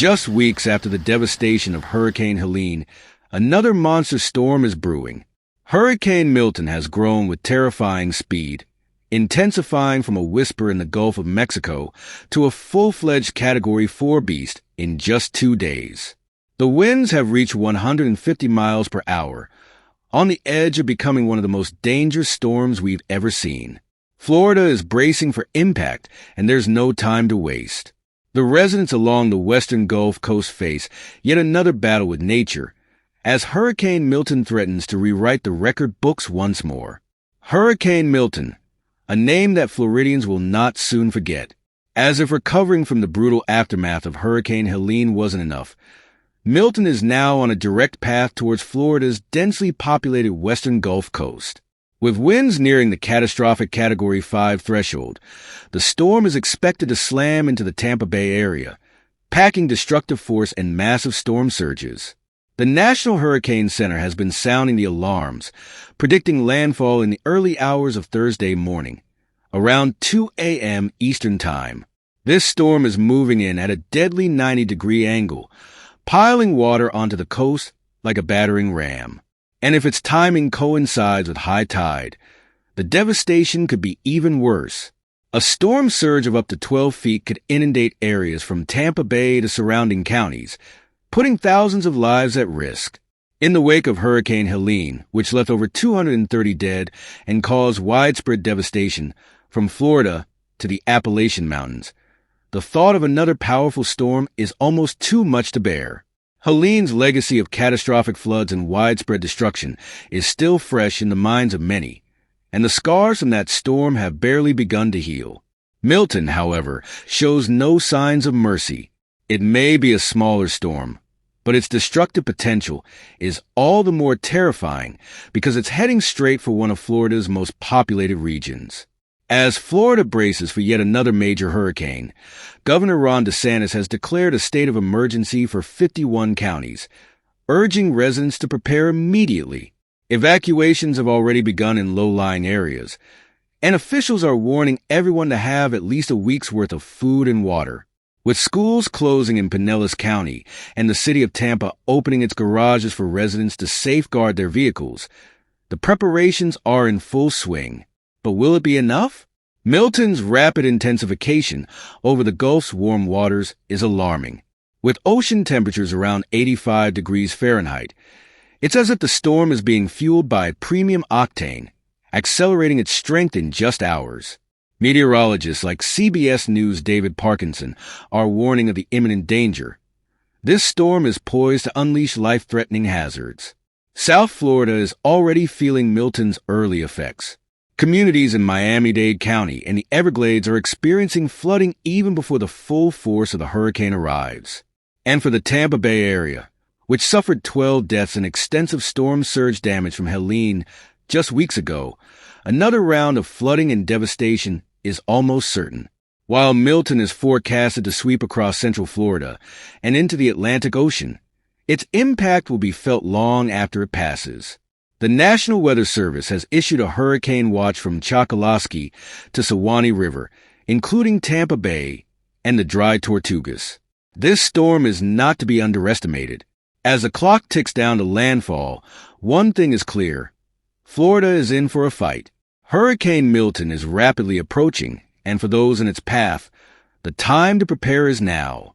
Just weeks after the devastation of Hurricane Helene, another monster storm is brewing. Hurricane Milton has grown with terrifying speed, intensifying from a whisper in the Gulf of Mexico to a full-fledged Category 4 beast in just 2 days. The winds have reached 150 miles per hour, on the edge of becoming one of the most dangerous storms we've ever seen. Florida is bracing for impact, and there's no time to waste. The residents along the western Gulf Coast face yet another battle with nature, as Hurricane Milton threatens to rewrite the record books once more. Hurricane Milton, a name that Floridians will not soon forget. As if recovering from the brutal aftermath of Hurricane Helene wasn't enough, Milton is now on a direct path towards Florida's densely populated western Gulf Coast. With winds nearing the catastrophic Category 5 threshold, the storm is expected to slam into the Tampa Bay area, packing destructive force and massive storm surges. The National Hurricane Center has been sounding the alarms, predicting landfall in the early hours of Thursday morning, around 2 a.m. Eastern Time. This storm is moving in at a deadly 90-degree angle, piling water onto the coast like a battering ram. And if its timing coincides with high tide, the devastation could be even worse. A storm surge of up to 12 feet could inundate areas from Tampa Bay to surrounding counties, putting thousands of lives at risk. In the wake of Hurricane Helene, which left over 230 dead and caused widespread devastation from Florida to the Appalachian Mountains, the thought of another powerful storm is almost too much to bear. Helene's legacy of catastrophic floods and widespread destruction is still fresh in the minds of many, and the scars from that storm have barely begun to heal. Milton, however, shows no signs of mercy. It may be a smaller storm, but its destructive potential is all the more terrifying because it's heading straight for one of Florida's most populated regions. As Florida braces for yet another major hurricane, Governor Ron DeSantis has declared a state of emergency for 51 counties, urging residents to prepare immediately. Evacuations have already begun in low-lying areas, and officials are warning everyone to have at least a week's worth of food and water. With schools closing in Pinellas County and the city of Tampa opening its garages for residents to safeguard their vehicles, the preparations are in full swing. But will it be enough? Milton's rapid intensification over the Gulf's warm waters is alarming. With ocean temperatures around 85 degrees Fahrenheit, it's as if the storm is being fueled by premium octane, accelerating its strength in just hours. Meteorologists like CBS News' David Parkinson are warning of the imminent danger. This storm is poised to unleash life-threatening hazards. South Florida is already feeling Milton's early effects. Communities in Miami-Dade County and the Everglades are experiencing flooding even before the full force of the hurricane arrives. And for the Tampa Bay area, which suffered 12 deaths and extensive storm surge damage from Helene just weeks ago, another round of flooding and devastation is almost certain. While Milton is forecasted to sweep across central Florida and into the Atlantic Ocean, its impact will be felt long after it passes. The National Weather Service has issued a hurricane watch from Chokoloskee to Suwannee River, including Tampa Bay and the Dry Tortugas. This storm is not to be underestimated. As the clock ticks down to landfall, one thing is clear. Florida is in for a fight. Hurricane Milton is rapidly approaching, and for those in its path, the time to prepare is now.